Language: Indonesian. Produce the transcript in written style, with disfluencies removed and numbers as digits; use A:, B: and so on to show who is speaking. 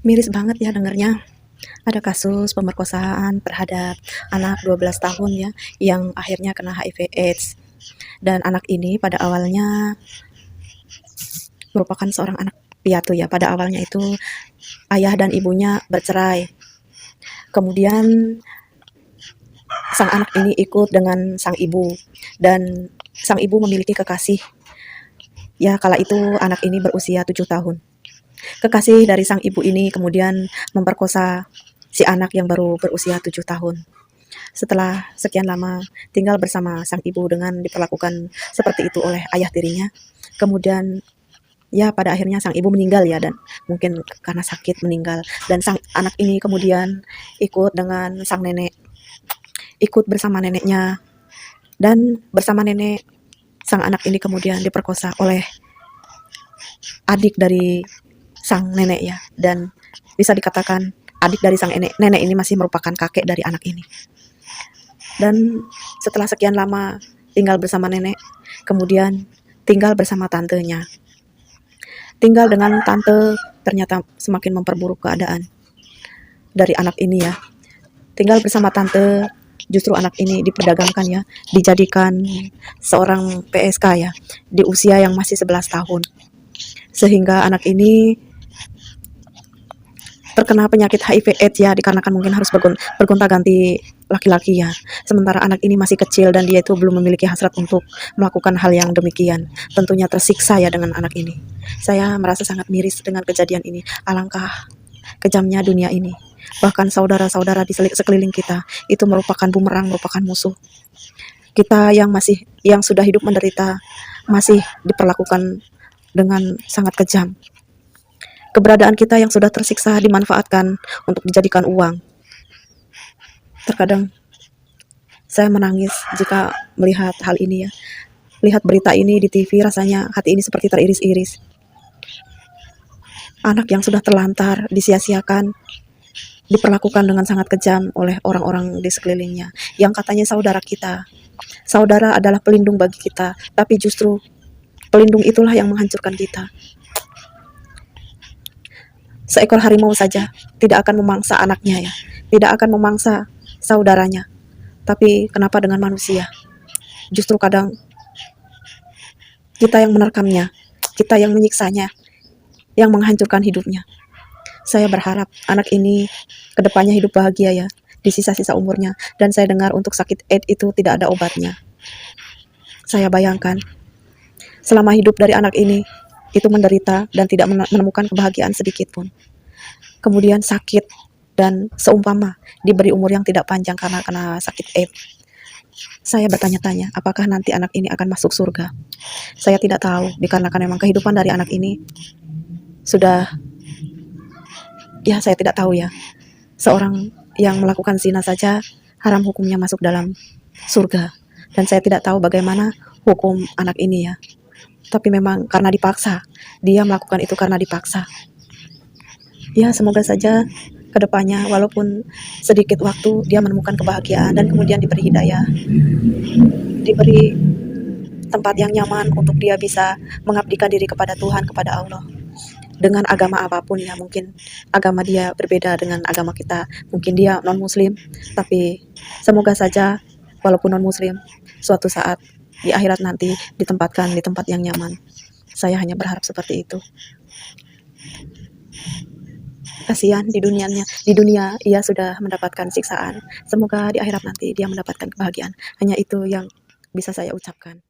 A: Miris banget ya dengernya. Ada kasus pemerkosaan terhadap anak 12 tahun ya, yang akhirnya kena HIV/AIDS. Dan anak ini pada awalnya merupakan seorang anak piatu ya. Pada awalnya itu ayah dan ibunya bercerai. Kemudian sang anak ini ikut dengan sang ibu, dan sang ibu memiliki kekasih. Ya, kala itu anak ini berusia 7 tahun. Kekasih dari sang ibu ini kemudian memperkosa si anak yang baru berusia 7 tahun. Setelah sekian lama tinggal bersama sang ibu dengan diperlakukan seperti itu oleh ayah tirinya, kemudian ya pada akhirnya sang ibu meninggal ya, dan mungkin karena sakit meninggal, dan sang anak ini kemudian ikut dengan sang nenek, ikut bersama neneknya, dan bersama nenek sang anak ini kemudian diperkosa oleh adik dari sang nenek ya, dan bisa dikatakan adik dari sang nenek ini masih merupakan kakek dari anak ini. Dan setelah sekian lama tinggal bersama nenek, kemudian tinggal bersama tantenya. Tinggal dengan tante ternyata semakin memperburuk keadaan dari anak ini ya. Tinggal bersama tante, justru anak ini diperdagangkan ya, dijadikan seorang PSK ya, di usia yang masih 11 tahun. Sehingga anak ini terkena penyakit HIV/AIDS ya, dikarenakan mungkin harus bergonta-ganti laki-laki ya. Sementara anak ini masih kecil dan dia itu belum memiliki hasrat untuk melakukan hal yang demikian. Tentunya tersiksa ya dengan anak ini. Saya merasa sangat miris dengan kejadian ini. Alangkah kejamnya dunia ini. Bahkan saudara-saudara di sekeliling kita itu merupakan bumerang, merupakan musuh. Kita yang sudah hidup menderita masih diperlakukan dengan sangat kejam. Keberadaan kita yang sudah tersiksa dimanfaatkan untuk dijadikan uang. Terkadang saya menangis jika melihat hal ini ya. Lihat berita ini di TV, rasanya hati ini seperti teriris-iris. Anak yang sudah terlantar, disia-siakan, diperlakukan dengan sangat kejam oleh orang-orang di sekelilingnya, yang katanya saudara kita. Saudara adalah pelindung bagi kita, tapi justru pelindung itulah yang menghancurkan kita. Seekor harimau saja tidak akan memangsa anaknya ya, tidak akan memangsa saudaranya. Tapi kenapa dengan manusia? Justru kadang kita yang menerkamnya, kita yang menyiksanya, yang menghancurkan hidupnya. Saya berharap anak ini kedepannya hidup bahagia ya, di sisa-sisa umurnya. Dan saya dengar untuk sakit AIDS itu tidak ada obatnya. Saya bayangkan selama hidup dari anak ini itu menderita dan tidak menemukan kebahagiaan sedikit pun. Kemudian sakit, dan seumpama diberi umur yang tidak panjang karena kena sakit AIDS. Saya bertanya-tanya, apakah nanti anak ini akan masuk surga? Saya tidak tahu, dikarenakan memang kehidupan dari anak ini sudah, ya saya tidak tahu ya. Seorang yang melakukan zina saja haram hukumnya masuk dalam surga. Dan saya tidak tahu bagaimana hukum anak ini ya. Tapi memang karena dipaksa, dia melakukan itu karena dipaksa. Ya, semoga saja kedepannya walaupun sedikit waktu dia menemukan kebahagiaan dan kemudian diberi hidayah, diberi tempat yang nyaman untuk dia bisa mengabdikan diri kepada Tuhan, kepada Allah, dengan agama apapun ya. Mungkin agama dia berbeda dengan agama kita, mungkin dia non muslim, tapi semoga saja walaupun non muslim suatu saat di akhirat nanti ditempatkan di tempat yang nyaman. Saya hanya berharap seperti itu. Kasihan di dunia ia sudah mendapatkan siksaan. Semoga di akhirat nanti dia mendapatkan kebahagiaan. Hanya itu yang bisa saya ucapkan.